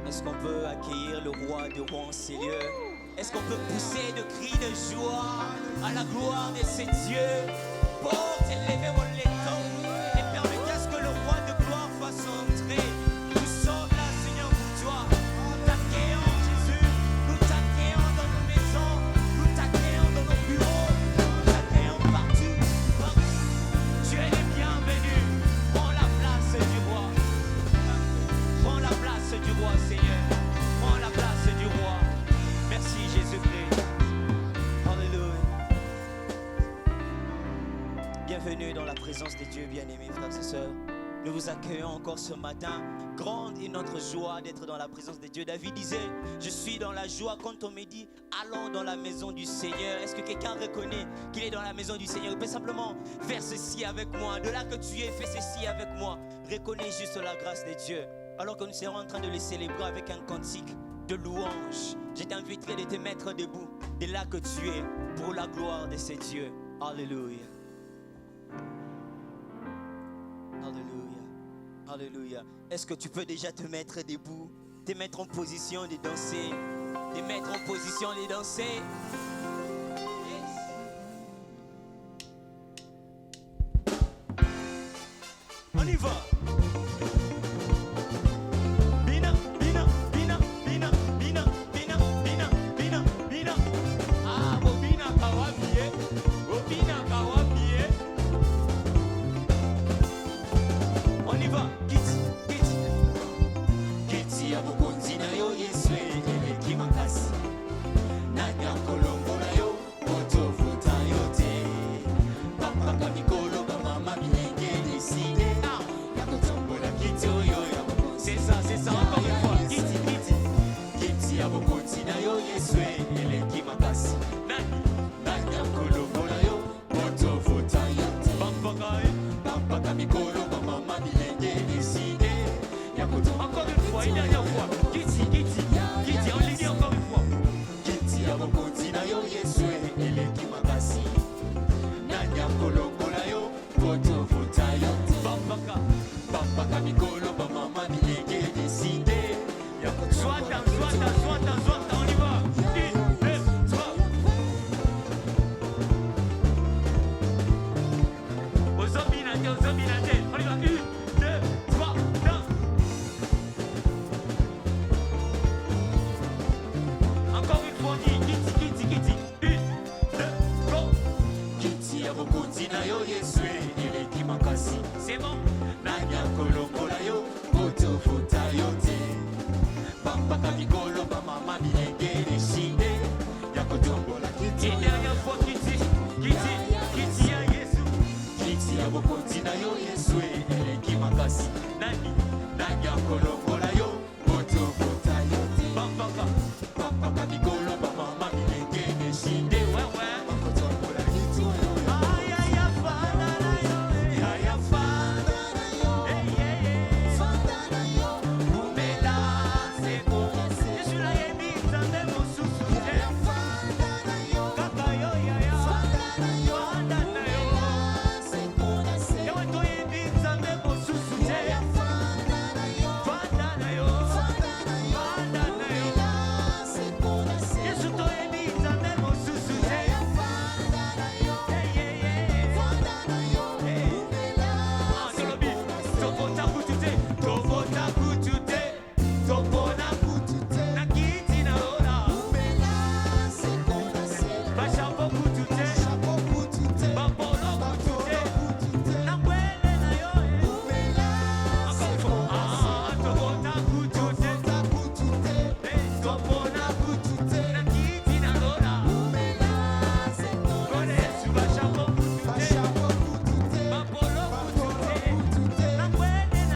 Est-ce qu'on peut accueillir le roi de rois en ces lieux? Est-ce qu'on peut pousser de cris de joie à la gloire de ces dieux? Porte et levez-vous les temps et permettez à ce que le roi de gloire fasse entrer. Nous sommes là, Seigneur, pour toi. Nous t'accueillons, Jésus. Nous t'accueillons dans nos maisons. Nous t'accueillons dans nos bureaux. Nous t'accueillons partout. Tu es le bienvenu. Prends la place du roi. Prends la place du roi, Seigneur. Prends la place du roi. Merci, Jésus-Christ. Alléluia. Bienvenue dans la présence de Dieu, bien-aimés frères et sœurs. Nous vous accueillons encore ce matin. Grande est notre joie d'être dans la présence de Dieu. David disait, je suis dans la joie quand on me dit, allons dans la maison du Seigneur. Est-ce que quelqu'un reconnaît qu'il est dans la maison du Seigneur? Il peut simplement faire ceci avec moi. De là que tu es, fais ceci avec moi. Reconnais juste la grâce de Dieu. Alors que nous serons en train de le célébrer avec un cantique de louange, je t'inviterai de te mettre debout. De là que tu es, pour la gloire de ces dieux. Alléluia. Alléluia. Alléluia. Est-ce que tu peux déjà te mettre debout, te mettre en position de danser, te mettre en position de danser? Yes. On y va. Bina, bina, bina, bina, bina, bina, bina, bina, bina. Ah, bobina kawabie, bobina kawabie. On y va, kiti, kiti. Kiti ya bukonzi na yo Yesu eleki makasi. Nanya kolongo na yo, poto vuta yote. Papa kamikolo ba mama bilenge deside. Ya kotombola kiti oyo ya bukonzi. C'est ça, encore une fois. Kiti, kiti. Kiti ya bukonzi na yo Yesu eleki makasi. Nanya kolongo na yo, poto vuta yote. Papa kamikolo ba mama bilenge deside. Ya kotombola. Encore une fois, une dernière fois. Kiti, kiti, kiti, on le dit encore une fois. Kiti ya bukonzi na yo Yesu eleki makasi. Nanya kolongo na yo, poto vuta yote. Papa mikolo ba mama bilenge deside. Ya kotombola. Soit, on y va. 1, 2, 3. Aux zombinate, on y va. 1, 2, 3, danse. Encore une fois, on dit kiti, kiti. 1, 2, go. Kiti ya bukonzi na yo Yesu eleki makasi. C'est bon. Nanya kolongo na yo, poto vuta yote. Papa kamikolo ba mama bilenge deside. Ya kotombola kiti. Une dernière fois, kiti ya Yesu. Kiti ya bukonzi na yo Yesu eleki makasi. Nanya kolongo na yo, poto vuta yote. Papa kamikolo ba mama bilenge deside. Ouais. Kotombola kiti oyo. Aya fana na yo. Aya fana na yo. Fana na yo. Umela seko. Yesu la yebi zande mosusu. Aya fana na yo. Kaka yo ya. Fana na yo. Fana na yo. Seko na seko. Yewe to yebi zande mosusu. Aya fana na yo. Fana na yo. Fana na yo. Fana na yo. Seko na seko. Yesu to yebi zande mosusu. Aya fana na yo. Fana na yo. Umela. Tolobi. Topota kutute. Topota kutute. Topona kutute. Na kiti na ora. Umela. Seko na seko. Bashapo kutute. Bashapo kutute. Bapolo kutute. Na kwele na yo. Umela. Seko na seko. Topota kutute. Topona kutute. Na kiti na ora. Umela. Seko na seko. Yesu bashapo kutute. Bashapo kutute. Bapolo kutute. Na kwele na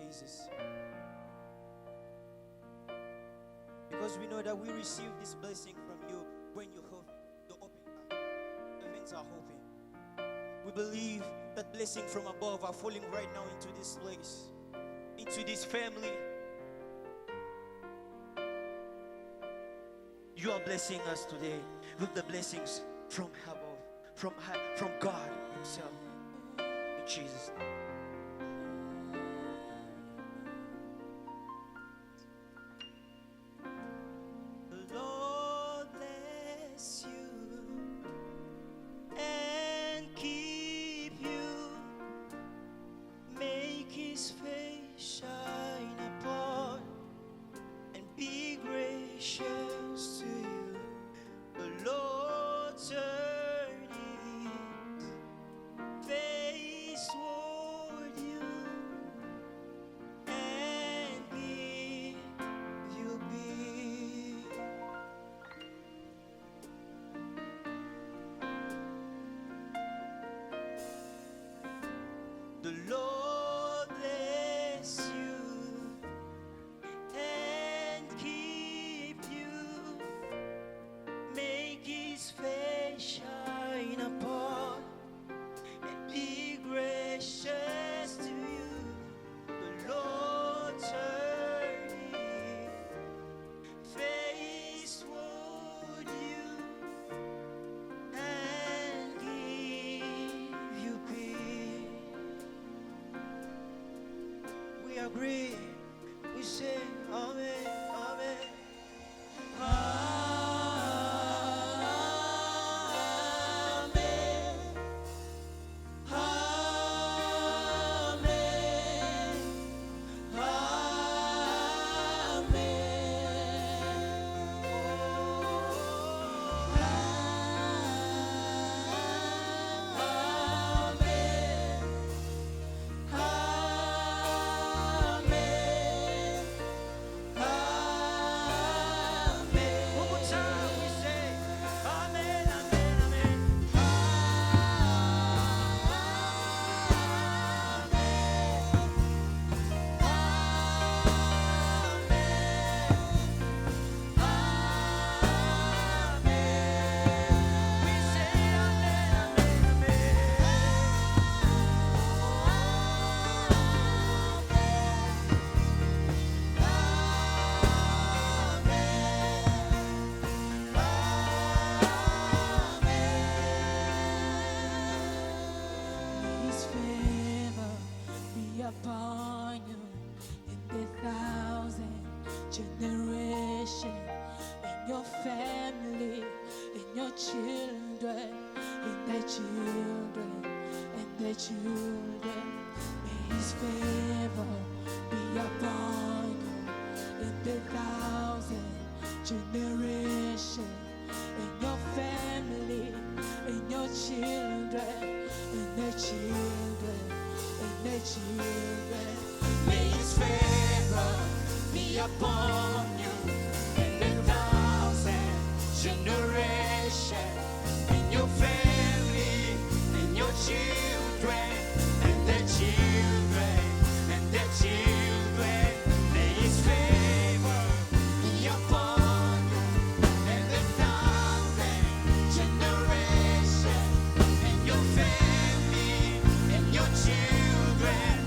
Jesus. Because we know that we receive this blessing from you when you open heavens are open. We believe that blessing from above are falling right now into this place, into this family. You are blessing us today with the blessings from above, from God Himself. In Jesus' name. The Lord bless you and keep you, make His face shine upon and be gracious to you. The Lord turn His face toward you and give you peace. We agree, we say Amen, Amen. Upon you in the thousand generation, in your family, in your children, in their children, and their children. May His favor be upon you in the thousand generation, in your family, in your children, in their children. Their children. May His favor be upon you in the thousand generation, in your family, in your children, and their children, and their children. May His favor be upon you in the thousand generation, in your family, in your children.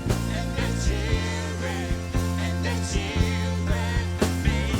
May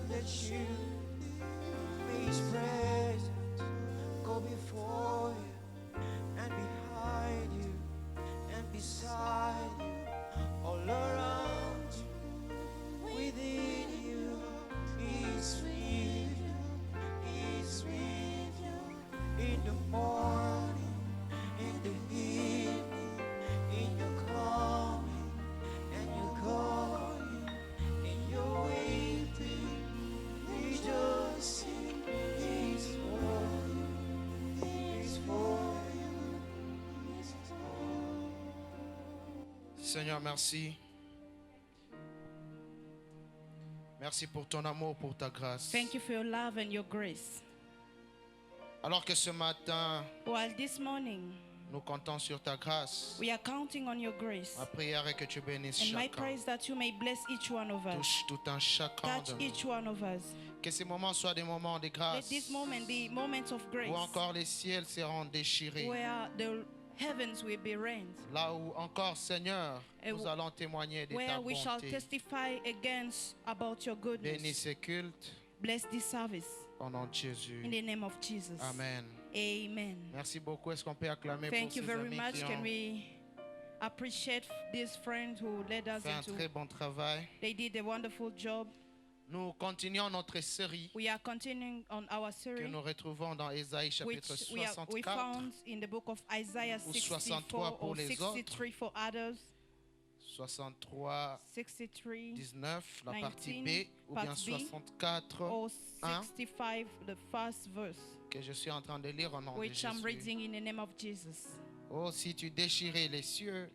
Let you, may His presence go before you and behind you and beside you, all around you, within you. He's with you, He's with you, in the morning, in the evening, in your coming and your going, in your waiting, rejoicing. He's for you, He's for you, He's for you. Seigneur, merci. Merci pour ton amour, pour ta grâce. Thank you for your love and your grace. Alors que ce matin, While this morning nous comptons sur ta grâce, we are counting on your grace, ma prière est que tu bénisses and my chacun. prayer is that you may bless each one of us, Touche tout un chacun touch de nous. each one of us. Que ces moments soient des moments de Let grâce, this moment be moments of grace, où encore les ciels seront déchirés. where the heavens will be rent, Là où encore, Seigneur, Et nous allons témoigner de ta where we shall bonté. testify against about your Bénis goodness. ces cultes Bless this service au nom de Jésus. in the name of Jesus. Amen. Amen. Merci beaucoup. Est-ce qu'on peut acclamer pour Thank you ces very amis much. qui Can ont we appreciate these friends who led us fait un into? très bon travail? They did a wonderful job. Nous continuons notre série We are continuing on our que series, nous retrouvons dans Ésaïe which chapitre we 64. found in the book of Isaiah Ou 64 63 pour or les 63 for others. 63, 63 19, la 19, partie B, ou bien part B, 64 or Hein? 65, the first verse, que je suis en train de lire au nom de which I'm Jésus. reading in the name of Jesus. Oh, si tu déchirais les cieux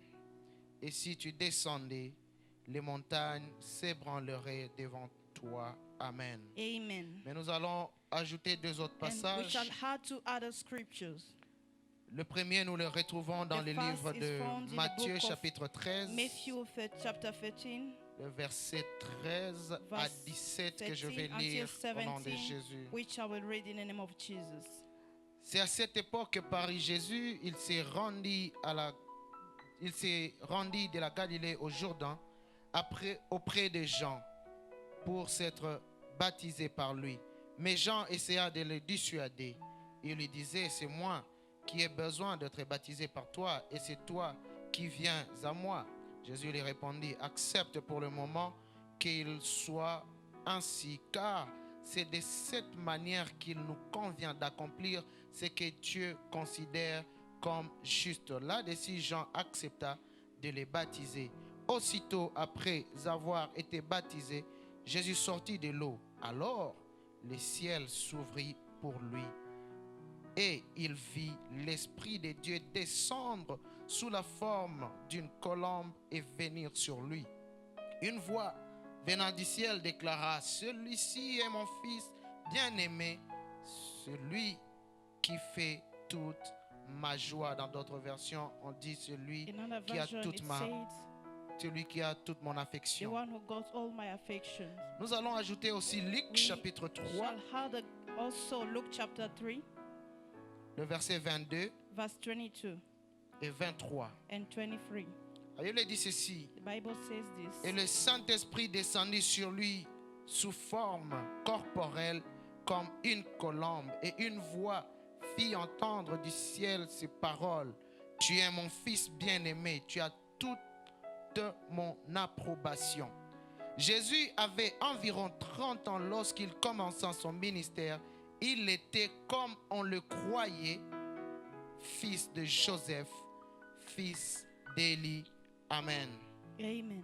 et si tu descendais, les montagnes s'ébranleraient devant toi. Amen. Amen. Mais nous allons ajouter deux autres And we passages. shall add two other scriptures. Le premier, nous le retrouvons dans The le first livre is de found in the Matthieu book of chapitre 13, Matthew chapter 13, le verset 13 à verse 17 que je vais 13 lire until au nom de 17, Jésus. which I will read in the name of Jesus. C'est à cette époque que par Jésus, il s'est rendu de la Galilée au Jourdain auprès des gens pour s'être baptisé par lui. Mais Jean essaya de le dissuader. Il lui disait, c'est moi qui ai besoin d'être baptisé par toi et c'est toi qui viens à moi. Jésus lui répondit, accepte pour le moment qu'il soit ainsi, car c'est de cette manière qu'il nous convient d'accomplir ce que Dieu considère comme juste. Là-dessus, Jean accepta de les baptiser. Aussitôt après avoir été baptisé, Jésus sortit de l'eau. Alors, le ciel s'ouvrit pour lui et il vit l'Esprit de Dieu descendre sous la forme d'une colombe et venir sur lui. Une voix venant du ciel déclara, celui-ci est mon fils bien-aimé, celui qui fait toute ma joie. Dans d'autres versions, on dit celui In another qui a version, toute it ma says, celui qui a toute mon the affection. one who got all my affection. Nous allons ajouter aussi Luc We chapitre 3, shall have also Luke chapter 3, le verset 22 verse 22 et 23. and 23. La Bible dit ceci. The Bible says Et this. le Saint-Esprit descendit sur lui sous forme corporelle comme une colombe. Et une voix fit entendre du ciel ces paroles. Tu es mon fils bien-aimé, tu as toute mon approbation. Jésus avait environ 30 ans lorsqu'il commença son ministère. Il était, comme on le croyait, fils de Joseph, fils d'Élie. Amen. Amen.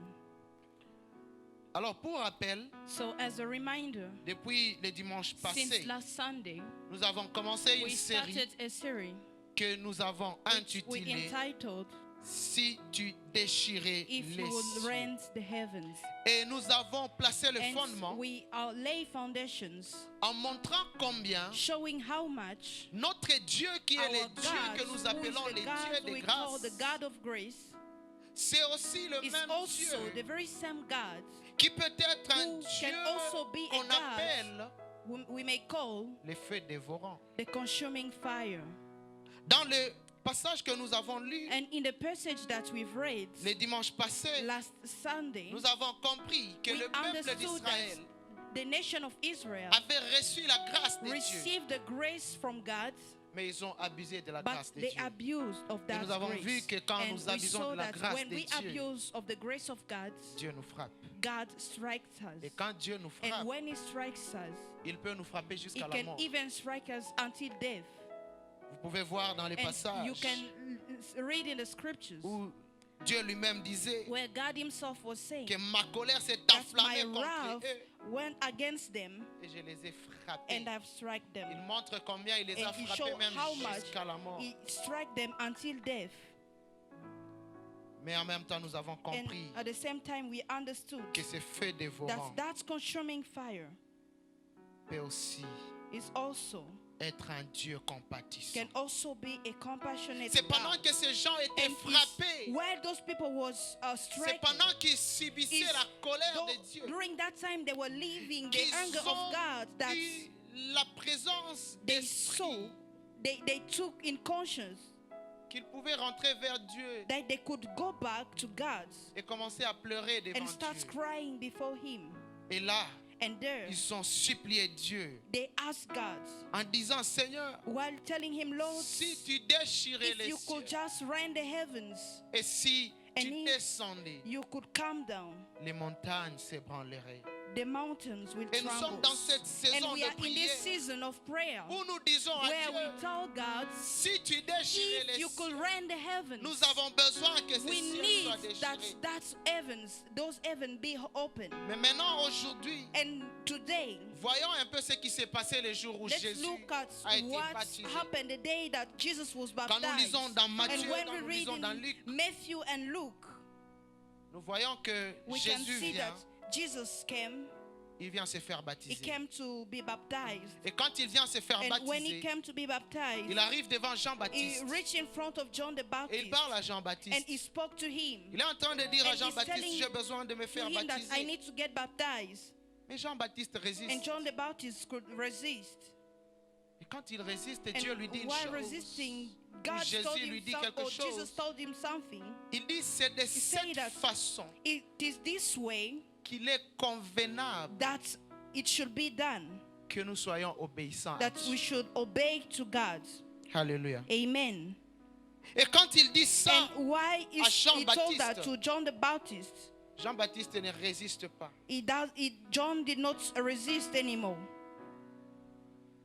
Alors pour rappel, So as a reminder, depuis le dimanche passé, since last Sunday, nous avons commencé une we série started a series que nous avons we intitulée entitled Si tu déchirais If les You Would cieux. Rent the Heavens. Et nous avons placé le And fondement we lay foundations en montrant combien showing how much notre Dieu qui est our le Dieu God, que nous who is appelons the le God Dieu de we call grâce, the God of grace, c'est aussi le is même also the Dieu very same God qui peut être un who Dieu can also be a qu'on God appelle whom we may call le feu dévorant. the consuming fire. Dans le passage que nous avons lu And in the passage that we've read les dimanches passés, last Sunday, nous avons compris que we le peuple understood d'Israël that the nation of Israel avait reçu la grâce de Dieu, received the grace from God, mais ils ont abusé de la but grâce de they Dieu. abused of Et that nous avons vu grace. que quand And nous we abusons saw de la that grâce when de we Dieu, abuse of the grace of God, Dieu nous frappe. God strikes Et us. quand Dieu nous And frappe, when He strikes us, il peut nous frapper He jusqu'à la can mort. even strike us until death. Vous pouvez voir dans les And you passages can read in the scriptures où Dieu lui-même disait where God Himself was saying que ma colère s'est that my enflammée contre wrath eux went against them et je les ai frappés. and I've struck them. Il montre combien il les a And He frappés showed même how much jusqu'à la mort. He struck them until death. Mais en même temps, nous avons And compris at the same time, we understood que ce feu dévorant that consuming fire peut aussi is also être un Dieu compatissant. can also be a compassionate C'est pendant God. que ces gens étaient And frappés, while those people was c'est striking, pendant qu'ils subissaient is la colère though- de Dieu, during that time they were leaving the qu'ils anger of ont God, that eu la présence they d'esprit, saw, they took in conscience qu'ils pouvaient rentrer vers Dieu that they could go back to God et commencer à pleurer devant and start Dieu. crying before Him. Et là, And there ils ont supplié Dieu they asked God en disant, Seigneur, while telling Him, Lord, si tu déchirais if les you could cieux just rend the heavens, et si and tu if descendais, you could come down, les montagnes s'ébranleraient. the mountains will Et nous sommes tremble. dans cette And saison we de are in prière this season of prayer où nous disons à where Dieu, we tell God, si tu déchirais if les you could cieux, rend the heavens, nous avons besoin que ces we cieux need soient déchirés. that heavens, those heavens be open. Mais maintenant, aujourd'hui, And today, voyons un peu ce qui s'est passé le jour où let's Jésus look at a été what baptisé. happened the day that Jesus was Quand nous baptized. lisons dans Matthieu, And when quand we nous read lisons dans in Luc, Matthew and Luke, nous voyons que we can Jésus see vient, that Jesus came. il vient se faire He baptiser. came to be baptized. Et quand il vient se faire And when he baptiser, came to be baptized, il arrive devant he Jean-Baptiste reached in front of John the et il Baptist parle à and Jean-Baptiste. he spoke to him. Il est en train de dire à And he's Jean-Baptiste, telling j'ai besoin de me To faire him that I baptiser. need to get baptized. Mais Jean-Baptiste And résiste. John the Baptist could resist. Et quand il résiste, And Dieu lui dit une while chose. resisting, God Jésus told lui him dit something, quelque or Jesus chose. told him something. Il dit, c'est de said cette that- façon It is this way qu'il est convenable that it should be done, que nous soyons obéissants à that Dieu. we should obey to God. Alléluia. Amen. Et quand il dit ça, And why à is he told that Jean-Baptiste. to John the Baptist? Jean-Baptiste ne résiste pas. John did not resist anymore.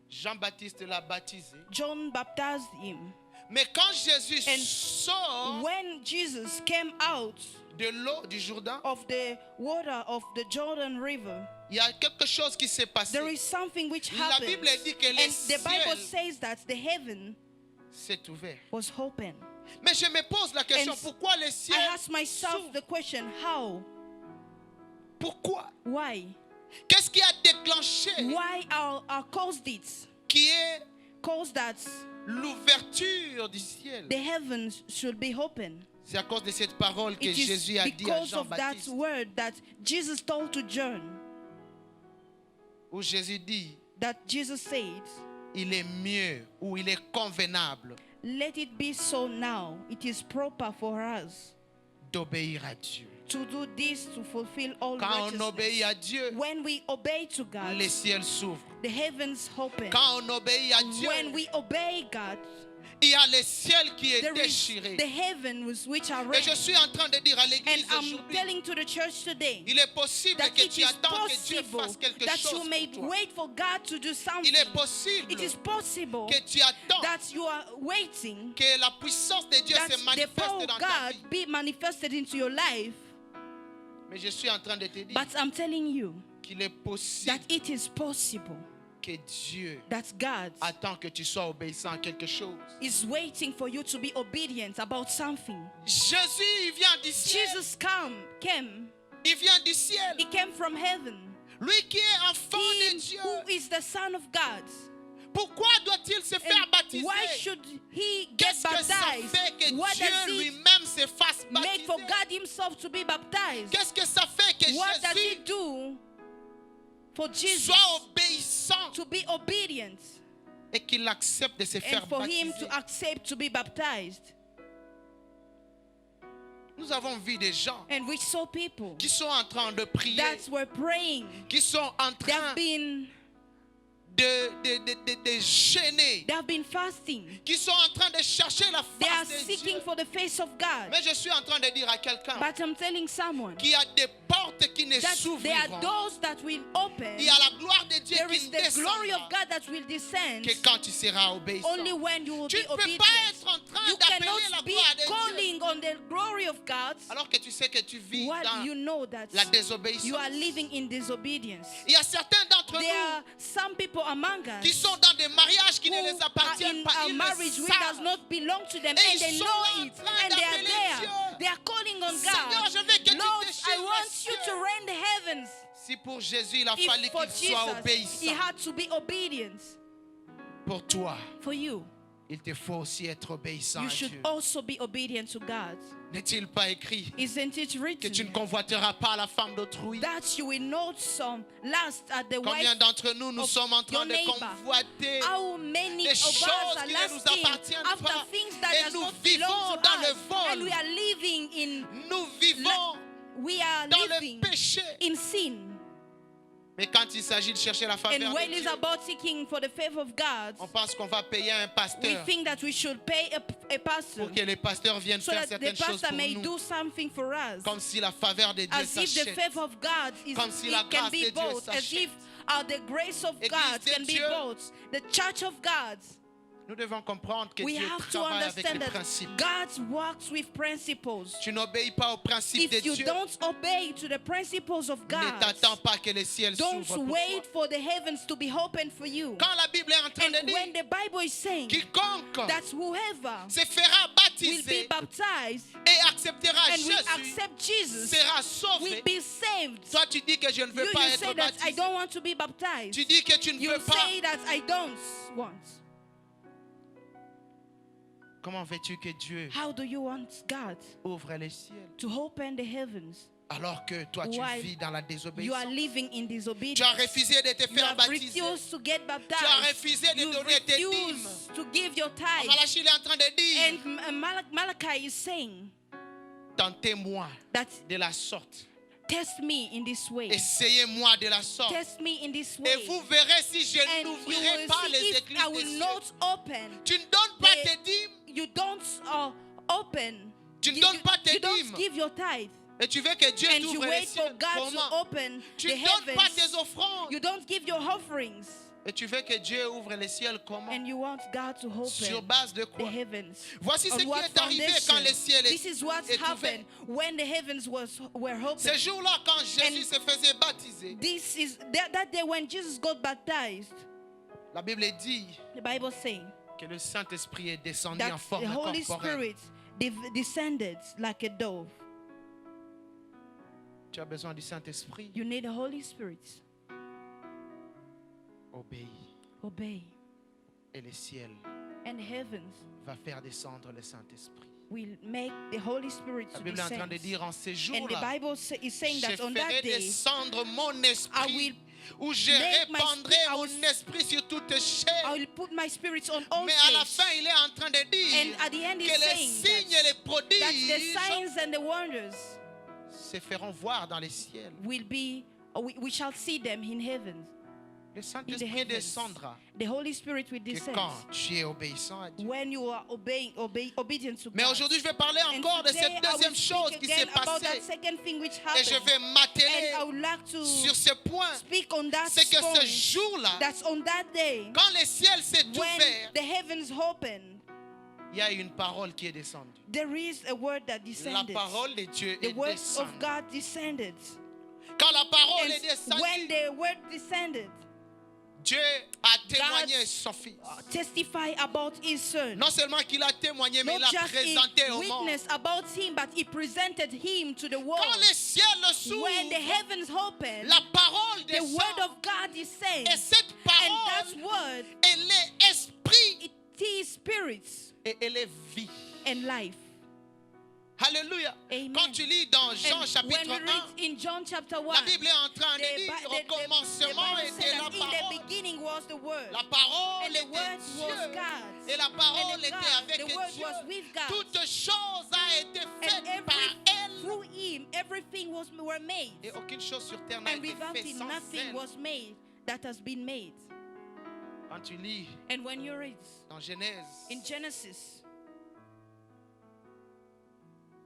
Jean-Baptiste l'a baptisé. John baptized him. Mais quand Jésus And sort When Jesus came out de l'eau du Jourdain, of the water of the Jordan River, il y a quelque chose qui s'est passé. there is something which La happened. Bible dit que les And the Bible ciels says that the heaven s'est ouvert. was open. Mais je me pose la question, And pourquoi les I ciels ask myself s'ouvrent? the question, how? Pourquoi? Why? Qu'est-ce qui a déclenché Why are caused it? qui est Caused that l'ouverture du ciel? the heavens should be open. C'est à cause de cette parole que It is Jésus a dit à because of that Jean-Baptiste. word that Jesus told to John, Où Jésus dit, that Jesus said, il est mieux ou il est convenable let it be so now. It is proper for us d'obéir à Dieu. to do this to fulfill all Quand on obéit righteousness. à Dieu, When we obey to God, les ciels s'ouvrent. the heavens open. Quand on obéit à Dieu, When we obey God, il y a le ciel qui est there is déchiré. the heavens which are Et je red. suis en train de dire à And l'église I'm aujourd'hui, telling to the church today il est possible that que it tu is attends que Dieu possible fasse quelque that chose you may pour toi. wait for God to do Il something. est possible It is possible que tu attends that you are waiting que la puissance de Dieu that se the manifeste power of dans ta God vie. be manifested into your life. Mais je suis en train de te dire But I'm telling you qu'il est possible that it is possible que Dieu that God attend que tu sois obéissant à quelque chose. is waiting for you to be obedient about something. Jésus, il vient du ciel. Jesus came. Il vient du ciel. He came from heaven. Lui qui est enfant de He Dieu. who is the Son of God. Pourquoi doit-il se faire And baptiser? why should he get Qu'est-ce que ça baptized? fait que What Dieu does it lui-même se fasse make for baptiser? God himself to be baptized? Qu'est-ce que ça fait que What does he Jésus do for Jesus soit obéissant? to be obedient? et qu'il accepte de se faire and for him baptiser. to accept to be baptized. Nous avons vu des gens And we saw people qui sont en train de prier, that were praying. qui sont en They train have been de gêner, They have been fasting. qui sont en train de chercher la They are face de seeking Dieu. for the face of God. Mais je suis en train de dire à quelqu'un But I'm telling someone qu'il y a des portes qui ne that there are s'ouvriront. doors that will open. Il y a la gloire de Dieu There qui is the glory of descendra God that will descend que quand tu seras obéissant. only when you will Tu be ne peux obedient. pas être en train You d'appeler la cannot be gloire de Dieu calling on the glory of God alors que tu sais que tu vis while dans you know that la désobéissance. you are living in disobedience. Il y a certains d'entre There nous are some people among us qui sont dans des mariages qui who ne les are appartiennent in pas. a Ils le marriage which does savent. not belong to them, Et and ils they sont know en it, train and they are d'appeler there. Dieu. They are calling on Seigneur, God. je veux que tu Lord, I déchires les want you to cieux. rend the heavens. Si pour Jésus, il a fallu If for qu'il soit Jesus, he obéissant, had to be obedient. pour toi, For you, il te faut aussi être obéissant you à should Dieu. also be obedient to God. N'est-il pas écrit Isn't it que tu ne written convoiteras pas la femme d'autrui? that you will not lust at the wife? Combien d'entre nous, nous of sommes en train your de neighbor? convoiter How many des of us choses are qui ne nous lusting appartiennent after pas, things that et does nous not vivons belong to dans le us, vol. and we are living in Nous vivons we are dans le living péché. in sin. Mais quand il s'agit de chercher la faveur And when de it's Dieu, about seeking for the favor of God, on pense qu'on va payer un we pasteur think that we should pay a pastor pour que les pasteurs viennent so faire that the certaines choses pastor pour may nous. do something for us. Comme si la faveur de Dieu As if the s'achète. favor of God is, Comme si la it can grâce de be Dieu bought. As s'achète. if the grace of Église God de can be Dieu. bought. The church of God. Nous devons comprendre que We Dieu have to travaille avec understand les that principes. God works with principles. Tu n'obéis pas aux principes de If you Dieu. don't obey to the principles of Ne God, t'attends pas que les ciels don't s'ouvrent pour wait toi. for the heavens to be opened for you. Quand la Bible est en train de And when dire the Bible is saying quiconque that whoever se fera will be baptiser baptized et acceptera and will Jésus accept Jesus sera will sauvé. be saved. Toi, tu dis que je ne veux You pas say être that I baptisé. don't want to be baptized. Tu dis que tu ne You veux pas. say that I don't want. Comment veux-tu que Dieu How do you want God ouvre les ciels to open the heavens alors que toi tu while vis dans la you are désobéissance? living in Tu as disobedience? refusé de te You faire have baptiser. refused to get Tu as baptized. refusé de You donner tes dîmes. refuse to give your tithe. Malachi il est en train de dire And Malachi is saying tentez-moi that de la sorte. test me in this way. Essayez-moi de la sorte. Test me in this Et way. vous verrez si je And you n'ouvrirai will pas see les if églises I des will cieux. not open. Tu ne donnes pas the- tes dîmes You don't open. Tu ne You- donnes pas tes you don't dîmes. give your tithe. et tu veux que Dieu And you t'ouvre les wait for cieux. God to Comment? open Tu the ne donnes pas tes heavens. offrandes You don't give your offerings. et tu veux que Dieu ouvre les ciels. Comment? And you want God to Sur open base de the quoi? heavens. Voici ce On qui what est arrivé quand les foundation? ciels This is what est ouvert. happened when the heavens were open. Ce jour-là, quand Jésus se faisait baptiser, This is that day when Jesus got baptized. la Bible dit The Bible saying que le Saint-Esprit est descendu that en the forme Holy corporelle. Spirit descended like a dove. Tu as besoin du Saint-Esprit. You need the Holy Spirit. Obéis. Obey. Et le ciel And heavens va faire descendre le Saint-Esprit. will make the Holy Spirit La to Bible est en train de descend. dire en ces And the jours-là, Bible is saying je that on ferai that day, descendre mon I esprit, will où je make my répandrai spirit- I mon will- esprit sur toute chair. I will put my spirits on all Mais à la flesh. fin, il est en train de dire And at the end que he's les saying signes et les that the prodiges signs and the wonders se feront voir dans les ciels. will be, we shall see them in heaven. Le In the Saint-Esprit heavens. descendra The Holy Spirit will que descend quand tu es obéissant à Dieu. when you are obedient to Mais God. aujourd'hui, je vais parler And encore de today cette I deuxième will chose speak qui s'est again about that passée. second thing which Et je happened. vais And I m'atteler would like to sur ce point. speak on that C'est que ce point. jour-là, That's on that day quand le ciel s'est when ouvert, the heavens open. il y a une parole qui est descendue. There is a word that La descended. parole de Dieu The est word of descendue. God descended. Quand la parole est And when descendue, the word descended, Dieu a témoigné son Fils. testify about his son. Non seulement qu'il a témoigné, mais Not il a just présenté he au monde. witnessed about him, but he presented him to the world. Quand le ciel When the s'ouvre, heavens open, la parole the word descend. of God is saying, Et cette and that parole, word, elle est esprit it is spirit et elle est vie. and life. Alléluia. Amen. Quand tu lis dans Jean And when chapitre we 1, read in John chapter 1, la Bible est en train de the dire Bi- au the commencement Bible était said la that in the parole. beginning was the Word. La parole And the était Word was Dieu. God. Et la parole And the était God, avec the Word Dieu. was with God. Toute chose a été faite And par elle. through Him, everything were made. Et aucune chose sur terre n'a And été without faite Him, sans nothing elle. was made that has been made. Quand tu lis And when you read dans Genèse in Genesis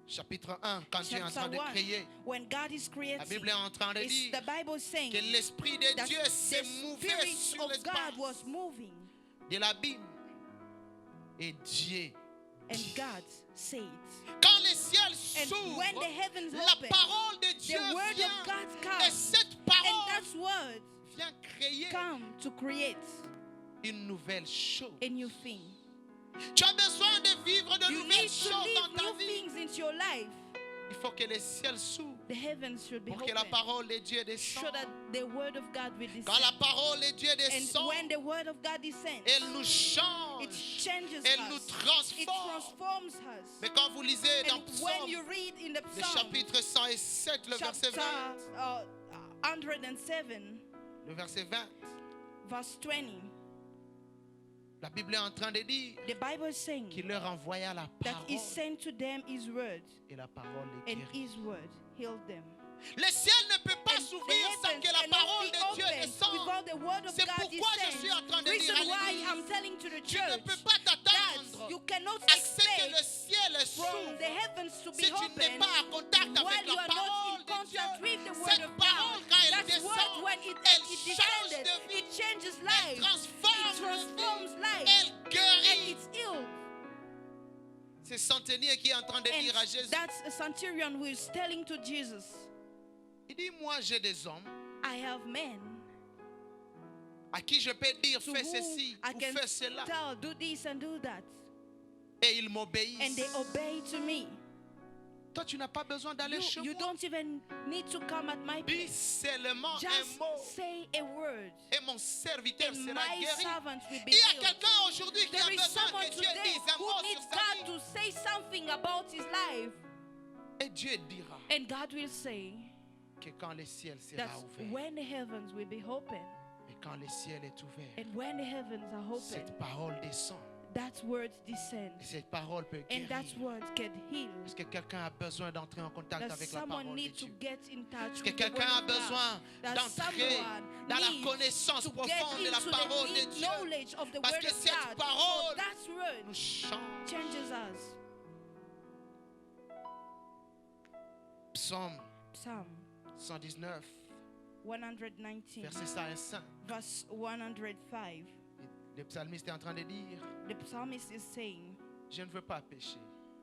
chapitre 1, quand tu es en train chapter de 1, créer, when God is la creating, Bible est en train de dire the Bible is saying que l'Esprit de that Dieu s'est the mouvé Spirit sur of God was l'espace moving, de l'abîme. Et Dieu and dit. God said, Quand les ciels and s'ouvrent, when the heavens la open, parole de Dieu the word vient. of God Et comes, cette and parole that word vient créer come to create une nouvelle chose. a new thing. Tu as besoin de vivre de You nouvelles need to choses dans live ta new vie. things into your life. Il faut que les ciels s'ouvrent The heavens should be pour que open la parole de Dieu so descende. that the word of God will Quand la descend. parole de Dieu And descend, when the word of God descends, elle nous it change, changes elle nous us. It transforme. transforms us. Mais quand vous lisez dans And when Psaume, you read in the le Psalm, chapitre 107, le verset chapter 20, 107, le verset 20, verse 20, la Bible est en train de dire the Bible is saying qu'il leur envoya la that He parole sent to them His word, et la parole les and guérit. His word healed them. Le ciel ne peut pas And the s'ouvrir sans heavens que la cannot parole be de Dieu opened descende. without the word of C'est God pourquoi je suis en train de Reason dire à why l'église, I'm telling to the tu ne peux church pas that t'attendre you cannot à ce que le expect ciel from s'ouvre the heavens to si be tu n'es open pas en contact while avec you la are not parole in de contact with Dieu. the word Cette of parole, God. quand elle That word, descend, when it elle change descended, de vie, it changes elle life, it transforme transforms la vie, life, elle and guérit. it's healed. C'est centenier qui est en train de dire à And Jésus, that's a centurion who is telling to Jesus, il dit, moi j'ai des hommes I have men à qui je peux dire to fais whom ceci I ou can fais cela tell, do this and do that, et ils and m'obéissent. they obey to me. Toi tu n'as pas besoin d'aller chez You moi. don't even need to come at my Dis place. seulement un Just mot say a word, et mon serviteur and sera my guéri. servant will be Il y a healed. quelqu'un aujourd'hui qui a There is besoin someone que Dieu today dise un who mot needs sur sa God vie. to say something about his life. Et Dieu dira And God will say que quand le ciel that sera ouvert, when the heavens will be open, et quand le ciel est ouvert, and when the heavens are open, cette parole descend. that word Et descends, cette parole peut and that guérir. word can heal. Est-ce que quelqu'un a besoin d'entrer en contact That avec la someone parole de needs to Dieu? get in touch Est-ce que with the word quelqu'un a of God. besoin That d'entrer someone dans la needs connaissance to get profonde de la into parole the de deep Dieu? knowledge of the Parce word que of cette God. parole For that word nous change. changes us. Psaume Psalm 119, 119, verset 5. verse 105. Le psalmiste est en train de dire, The psalmist is saying, je ne veux pas pécher.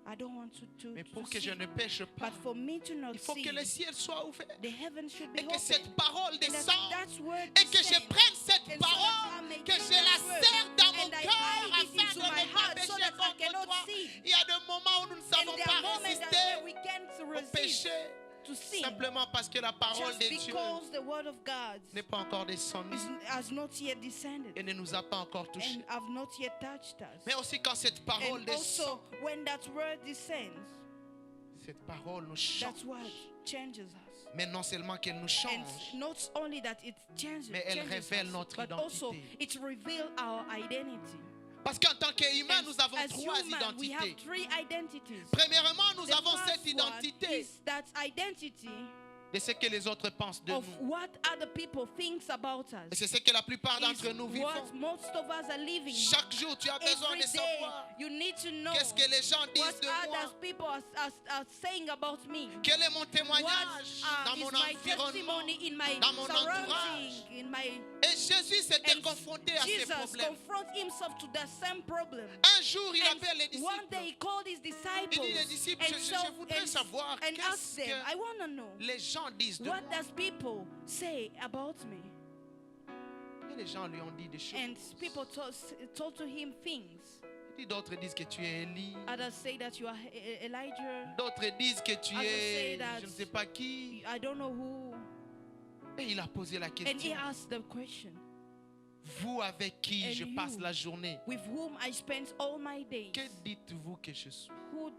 I don't want to Mais pour to que je sin, ne pêche pas, but for me to not il faut que sin, le ciel soit ouvert. the heavens should be Et que open. cette parole And that descende. word Et que je descend. prenne cette And so that I parole, may que take je la that word serre dans mon and I cœur hide it afin into de my ne pas heart so pécher that I contre cannot toi. sin. Il y a des moments où nous ne And savons there pas are moments that résister where we can't au resist péché. to sin Simplement parce que la parole just de Dieu because the word of God n'est pas encore descendue has not yet descended et ne nous a pas encore touchés. and have not yet touched us. Mais aussi quand cette parole And descend, also when that word descends, cette parole nous that change. word changes us. Mais non seulement qu'elle nous And change, not only that it changes, mais elle changes révèle us, notre but also identité. it reveals our identity. parce qu'en tant qu'humains, nous avons As trois human, we have identités. three identities. Premièrement, nous The avons first cette identité one is that identity de ce que les autres pensent de of nous. what other people thinks about us. Et c'est ce que la plupart Is d'entre nous vivons. what most of us are living. Chaque jour, tu as besoin Every de day, savoir you need to know qu'est-ce que les gens what disent de moi. others people are saying about me. Quel est mon What témoignage dans is mon my environnement, testimony in my dans mon surrounding, entourage. in my Et Jésus s'était and confronté à ces Jesus problèmes. confront himself to the same problem. Un jour, il And appelle les one disciples. day he called his Il disciples dit les disciples, and je voudrais savoir and qu'est-ce asked them, I que want to know, les gens disent de moi. what does people say about me? Et les gens lui ont dit des choses. And people told to him things. Il dit, d'autres disent que tu es Élie. Others say that you are Elijah. D'autres disent que tu Others say es that je ne sais pas qui. I don't know who. Et il a posé la And he question. asked the question, Vous avec qui And je passe you, la journée, with whom I spent all my days, que dites-vous que je suis? who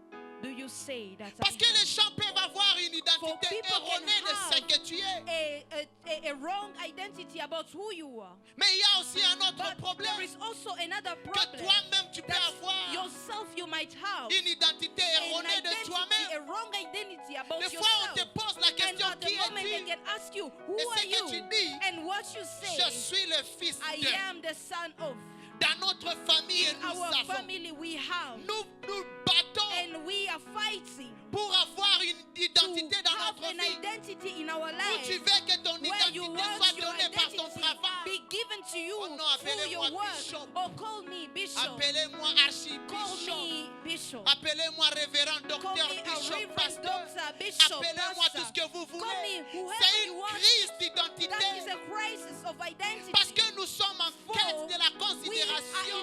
do you say that Parce I que am? les gens peuvent avoir une For identité people can erronée de ce have que tu es. a wrong identity about who you are. Mais il y a aussi un autre But problème. there is also another Que problem toi-même tu peux that avoir yourself you might have une identité an erronée de identity, toi-même. a wrong identity about Des fois on te yourself. pose la And question at the qui moment they es-tu? can ask you, who Et are ce que tu you? dis, And what you je say, suis le fils I de. am the son of. Dans notre famille, In nous our savons. family we have. Nous battons And we are fighting pour avoir une identité to dans have notre an vie. identity in our Où tu lives veux que ton where you identité want soit your donnée par ton identity travail. be given to you Oh non, through your appelez-moi work. bishop. Or call me bishop. Appelez-moi Call archibishop. me bishop. Appelez-moi révérend Call docteur me a bishop reverend pasteur. doctor, bishop, Appelez-moi tout ce pastor. que vous Call voulez. me whoever C'est you une want. crise That d'identité. is a crisis of identity. Parce que nous sommes en For quête de la we are considération.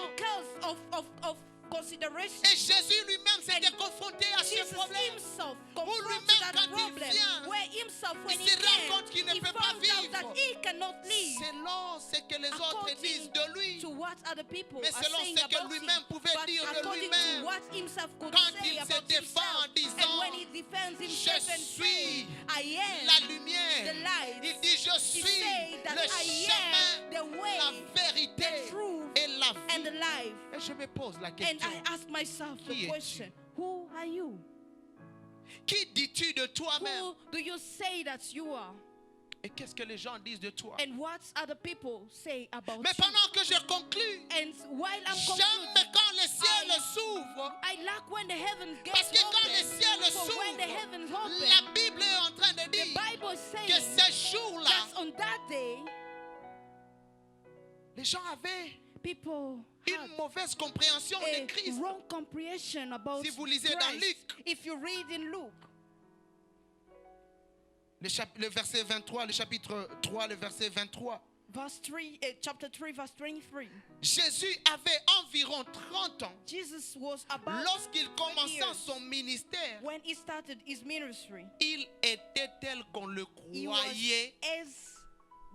in cause of consideration. Et Jésus lui-même s'était confronté à ce Jesus problème. himself Pour confronted lui-même, that quand il problem vient, where himself when il he se rend came, compte qu'il ne he peut pas found out that vivre he cannot live selon ce que les autres disent according de lui. to what other people Mais are selon saying ce que about lui-même him, pouvait but dire de according lui-même. to what himself could Quand say il se about défend en himself. disant, And when he defends Je himself and suis says, I am la lumière. the light, Il dit, je he suis said that le I chemin, am the way, la vérité the truth, et la and the vie. life. Et je me pose la And question. I ask myself Qui the es-tu? question, who are you? Qui dis-tu de toi-même? Who do you say that you are? Et qu'est-ce que les gens disent de toi? And what other people say about Mais you? pendant que je conclus, And while I'm j'aime concluding, quand les ciels s'ouvrent. I like when the heavens get Parce que quand les open. ciels For when the s'ouvrent, heavens open, la Bible est en train de the dire Bible que says ces jours-là, that on that day, les gens avaient people had une mauvaise compréhension de a Christ. wrong comprehension about Si vous lisez dans Christ. Luc, If you read in Luke, le verset 23, le chapitre 3, le verset 23. chapter 3, verse 23, Jésus avait environ 30 ans Jesus was about lorsqu'il 20 commença years. son ministère. When he started his ministry. Il était tel qu'on le He was croyait. as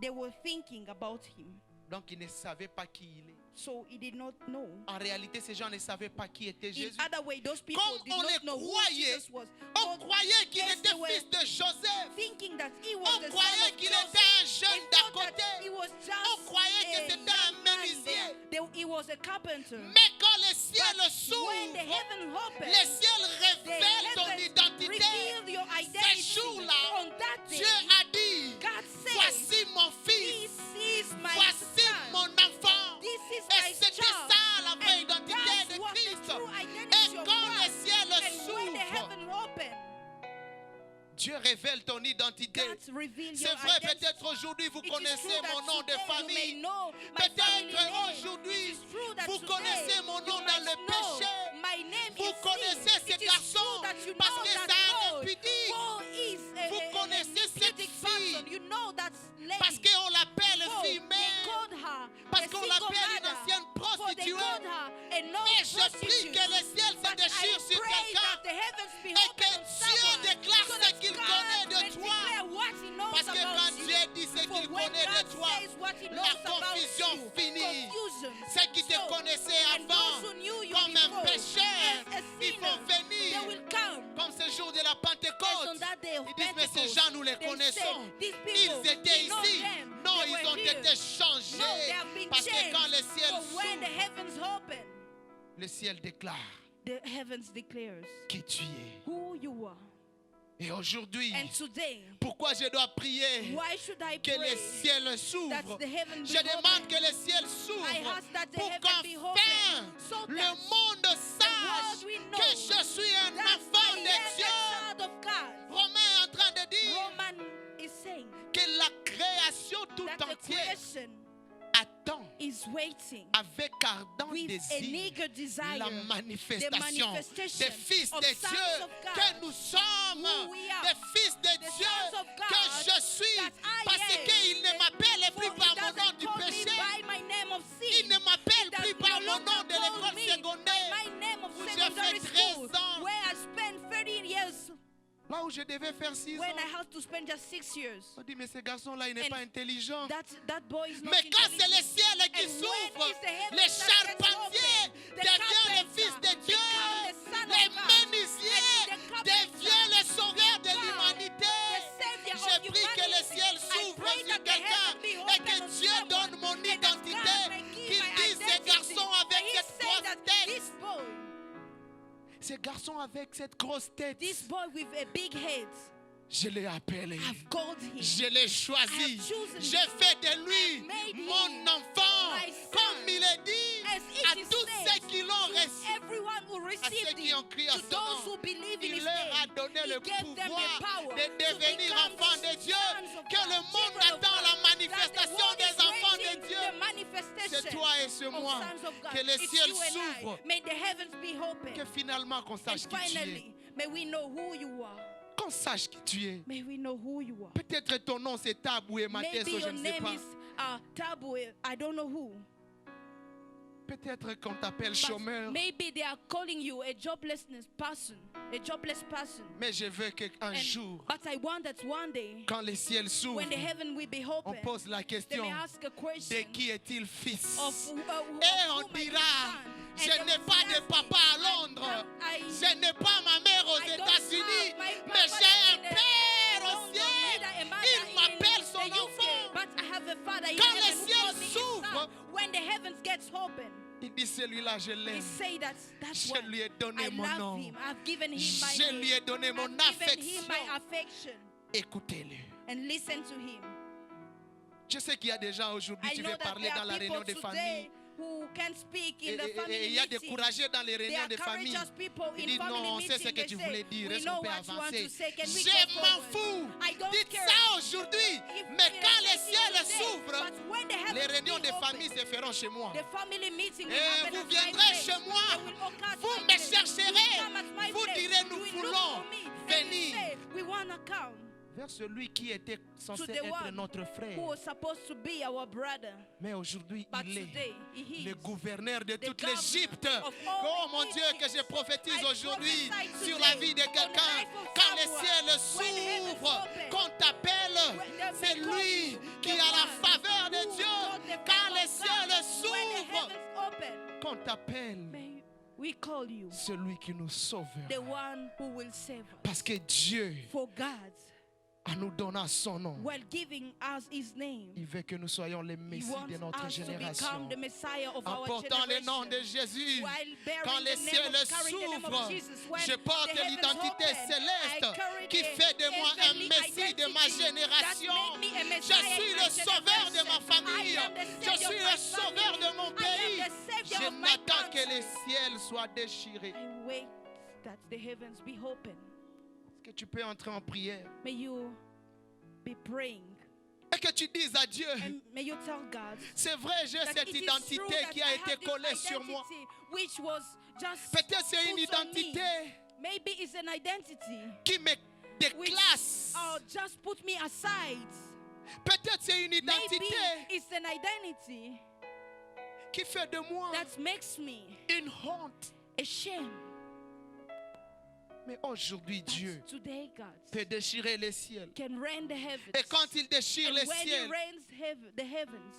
they were thinking about him. Donc il ne savait pas qui il est. So he did not know. En réalité, ces gens ne savaient pas qui était In Jésus. other way, those people Comme did on not les know who croyait, Jesus was. on But croyait qu'il yes, était they were fils de Joseph. thinking that he was On the son croyait of qu'il Joseph. était un jeune They d'à thought that côté. he was just On croyait que a c'était un young man menuisier. there. He was a carpenter. Mais quand les ciels But when the s'ouvrent, heaven opened, les ciels the révèlent ton heavens identité. revealed your Ces identity. jours-là, On that day, Dieu a dit, God said, voici mon this fils, is my voici son. mon enfant. This is Et my c'était child. ça la vraie And identité that's de what the Christ. true Et identity of quand les Christ. ciels And when the s'ouvrent, heaven opened, Dieu révèle ton identité. God revealed C'est your vrai, identity. peut-être aujourd'hui vous It is connaissez true that mon nom de today you may famille. know my family Peut-être name. aujourd'hui It is true that vous today connaissez mon nom you dans might le know péché. my name Vous is connaissez sin. ce It is garçon true that you parce know que that c'est un Paul, impudique. Paul is Vous a connaissez cette impudic person. fille You know that lady. parce qu'on l'appelle Paul, fille they mère. called her Parce a qu'on single l'appelle une mother. ancienne For they prostituée. called her a Mais je prie non-prostitute. que le ciel se But I déchire sur pray quelqu'un that the heavens be et open que on Dieu someone déclare so ce that qu'il God connaît de may toi. declare what he knows Parce que about quand you. Dieu dit ce For qu'il when connaît God de toi, says what he la knows about confusion you, finit. confusion Ceux qui te stops. connaissaient And those avant who knew you comme un before pécheur, as a ils sinner, vont venir they will come. comme ce jour de la As on Pentecôte. that day of Ils disent, mais ces Pentecost, gens, nous les they connaissons. said, these people, Ils étaient we know ici. them. Non, They ils were ont here. été changés. No, they have been Parce que changed. quand le ciel For when the s'ouvre, heavens open, le ciel déclare the heavens declares qui tu es. who you are. Et aujourd'hui, And today, pourquoi je dois prier why should I que pray les ciels that s'ouvrent? the heaven be Je demande open? que les ciels I s'ouvrent ask that the pour heaven be qu'enfin open so le that monde sache will know que je suis un that enfant I am de a Dieu. child of God. Romain est en train de dire Roman is saying que la création tout that the entière creation attend is waiting avec ardent with an désir eager desire la manifestation manifestation des fils of de sons Dieu of God, que nous sommes, who we are, des fils de the Dieu sons of God, que je suis, that I parce am. qu'il ne m'appelle For plus he par mon nom doesn't du call me péché, by my name of il sin. ne m'appelle He plus does par no mon nom longer de call l'école me by secondaire, my name of où j'ai secondary fait 13 school, ans. where I spent 30 years. Là où je devais faire 6 when I ans. had to spend just 6 years. On dit, mais ce garçon-là, il n'est And pas intelligent. That boy is not Mais quand c'est le intelligent. ciel qui And when s'ouvre, it's the heavens les that gets charpentiers open, the deviennent le carpenter fils de Dieu, become the son of les God, menuisiers and the carpenter deviennent le sauveur de become l'humanité. the savior of Je prie que le humanity. ciel I s'ouvre pray sur that the quelqu'un heavens be et open que on Dieu someone, donne mon and that identité, God may give qu'il my dise ce identity. garçon avec That he cette say grosse that tête, this boy, ce garçon avec cette grosse tête, this boy with a big head, je l'ai appelé. I've called him. Je l'ai choisi. I have chosen J'ai him. fait de lui made mon him enfant. my son. Comme il est dit As it à is tous said, ceux qui l'ont reçu. everyone who À received ceux qui ont him, crié à to son those nom, who believe in il his leur a name, donné he le gave them the pouvoir power de to devenir become enfants the de Dieu. sons of Que God, le monde children of attend God, la that the manifestation world des is enfants waiting de Dieu. the manifestation C'est toi et c'est of moi. sons of God. Que le It's ciel you and I. s'ouvre. May the heavens be open. Que finalement qu'on And sache qui tu es. finally, may we know who you are. Qu'on sache qui tu es. May we know who you are. Peut-être ton nom c'est Tabou et Mathieu, Maybe je your ne sais name pas. is Tabu. I don't know who. Peut-être qu'on t'appelle But chômeur. maybe they are calling you a jobless person. Mais je veux qu'un jour, But I want that one day, quand le ciel s'ouvre, when the heaven will be on open, pose la they question, may ask a de question qui est-il fils? of Et on dira, je n'ai pas de papa à Londres, je n'ai pas ma mère aux États-Unis, mais j'ai un père au ciel. Il m'appelle son enfant. But I have a father in Quand le heaven who ciel calls me his s'ouvre, son. When the heavens gets open, Il dit, celui-là, je he l'aime. say that's Je why lui ai donné I mon love nom. him. I've given him my Je lui ai name. donné mon I've given him affection. my affection. Écoutez-le. And listen to him. Je sais qu'il y a des gens aujourd'hui I qui know veulent that parler there dans are la réunion people des today familles. who can speak Et in the family il y a des meeting. courageux dans les There réunions are des familles. courageous people Ils in disent family non, on sait ce meeting. que They tu say, voulais dire. we Est-ce know qu'on peut what you want avancer? to say. Can we Je go m'en forward? fous. I don't Dites care. ça aujourd'hui. If Mais we quand are les saying ciels today, s'ouvrent, but when the les heavens réunions be des open, familles se feront chez moi. the family meeting will Et happen vous at my viendrez place. chez moi. They will occur at Vous my me place. chercherez. You will come at my Vous place. direz, nous You will look voulons for me. And venir. you say, we want to come Vers celui qui était censé to the être one notre frère. who was supposed to be our brother. Mais aujourd'hui, But il est today, he le is gouverneur de toute governor l'Égypte. of all Oh mon Dieu, Egypt. que je prophétise I aujourd'hui prophesy sur today la vie de on the quelqu'un. life of Quand les someone. ciels When heaven s'ouvrent, open, qu'on t'appelle, when c'est they call lui you, qui the a la one faveur de who Dieu. got the Quand favor les of ciels God. When the s'ouvrent, heavens open, qu'on t'appelle, may we call you celui qui nous sauve. the one who will save us. Parce que Dieu, For God, en nous donnant son nom, while giving us his name, il veut que nous soyons les he messies wants de notre us to génération. become the Messiah of En our portant le nom generation. de Jésus, While bearing quand les the name ciels of, carrying the name of s'ouvrent, Jesus, when je porte the heavens l'identité open, I céleste carry qui the fait de moi un heavenly messie de ma identity génération. that make me a Je Messiah suis in le my sauveur de ma generation. famille. I am the Je savior suis of le my sauveur family. de mon I pays. am the savior Je of my n'attends que country. les ciels soient déchirés. I wait that the heavens be open. Est-ce que tu peux entrer en prière? May you be praying Et que tu dises à Dieu, and may you tell God c'est vrai, j'ai that cette it is true identité that qui a I été have this collée sur moi. identity which was just Peut-être c'est une put on me. identité Maybe it's an identity qui me which déclasse. just put me aside. Peut-être c'est une Maybe identité it's an identity qui fait de moi that makes me une honte. ashamed. Mais aujourd'hui, Dieu But today, God peut déchirer les ciels. can rend the heavens. Et quand il déchire And les when He ciels, rends the heavens,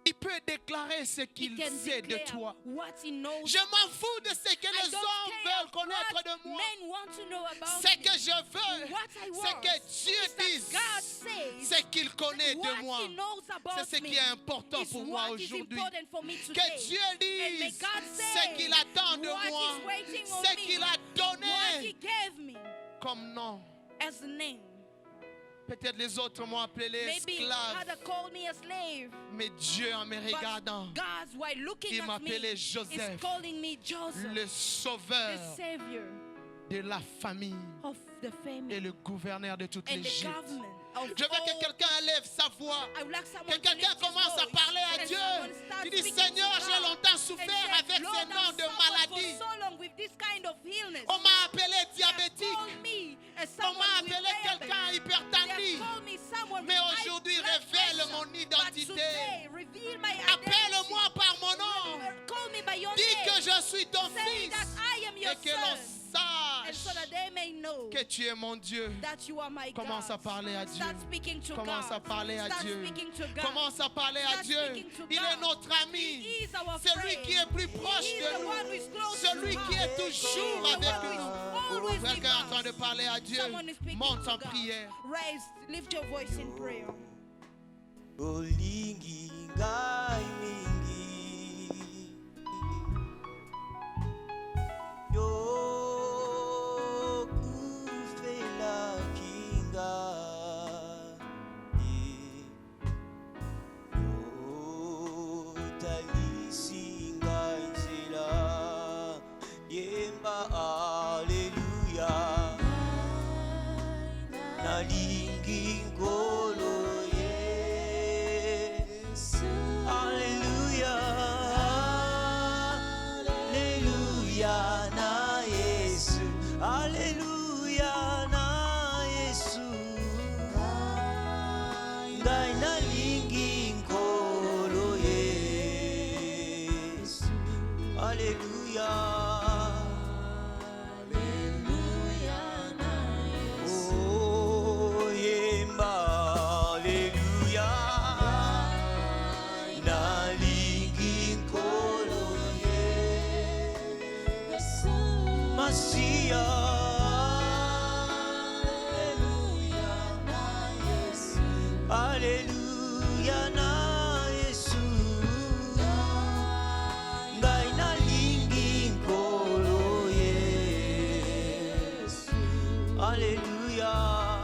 il peut déclarer ce He qu'il can sait de declare toi. what He knows. Je m'en fous de ce que I les don't hommes care veulent connaître what de moi. men want to know about Ce me. que je veux, What I want c'est que is Dieu that dise God says ce qu'il connaît what de moi. He knows about C'est ce me qui est important is pour moi what is aujourd'hui. important for me today. Que Dieu And may dise God ce say qu'il attend de what moi, is waiting on ce me, qu'il a what He donné gave me comme nom. as a name. Peut-être les autres m'ont appelé Maybe esclave, had called me a slave. mais Dieu en me But regardant, God, while looking il at me, m'appelait is Joseph, calling me Joseph, le the sauveur savior de la famille of the family et le gouverneur de toute and the l'Égypte. government of Je veux que all. quelqu'un élève sa voix. I would like someone Que to quelqu'un lift his commence à voice parler à and Dieu. someone start Tu dis, speaking to Seigneur, God j'ai longtemps and souffert say, avec Lord, ce I've nom de suffered maladie. for so long with this kind of illness. On m'a appelé They have diabétique. called me as On someone m'a with appelé diabetes. quelqu'un They hypertendu. have called me someone Mais with high aujourd'hui, blood révèle pressure. mon But identité. today, reveal my identity. Appelle-moi par mon nom. Call me by your Dis name. que je suis ton Say that fils. I am your Et que l'on son. And so sache that they may know que tu es mon Dieu. that you are my God. Commence à parler à Dieu. Start speaking to Commence God. à parler à Start Dieu. speaking to God. Commence à parler à Start Dieu. speaking to Il God. est notre ami. He is our C'est lui friend. qui est plus proche He is de the one who is nous. close Celui to qui us. est toujours He is the avec one who is nous. always with Quelqu'un est en train us. de parler à Dieu. Someone is speaking Monte to en God. prière. Raise, lift your voice in prayer. Olingi ngai mingi yo kufela kinga yo talisinga nzela yemba aleluya nalingi ngolo Hallelujah, hallelujah na Yesu, hallelujah na Yesu. Ngai nalingi nkolo Yesu, hallelujah. Oh, yemba, hallelujah. Nalingi nkolo Yesu Masia Hallelujah na Yesu Ngai nalingi nkolo Yesu Hallelujah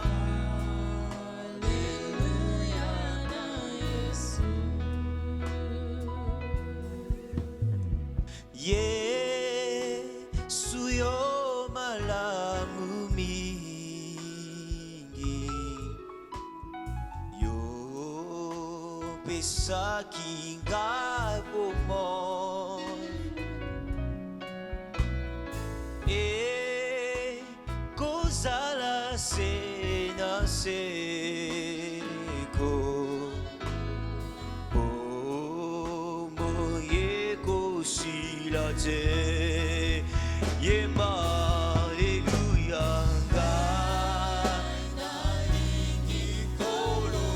Yesu yo malamu mingi yo pesaki ngai bomoi kozala se na seko Silate Yemba Hallelujah Nalingi kolo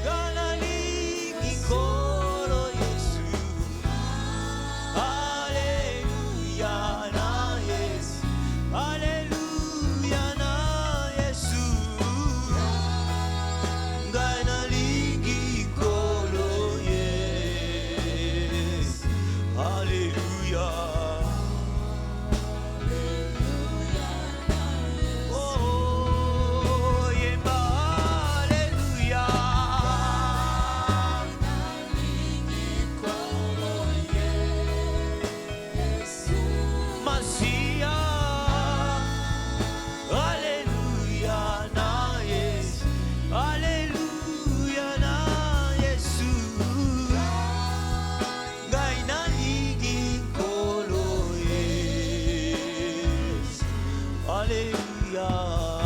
Nalingi kolo Yesu Hallelujah na Yesu Hallelujah na Yesu Ngai nalingi kolo Yesu Hallelujah. Oh, yemba hallelujah. Masia. Hallelujah na Yesu. Hallelujah na Yesu. Ngai nalingi nkolo Yesu Hallelujah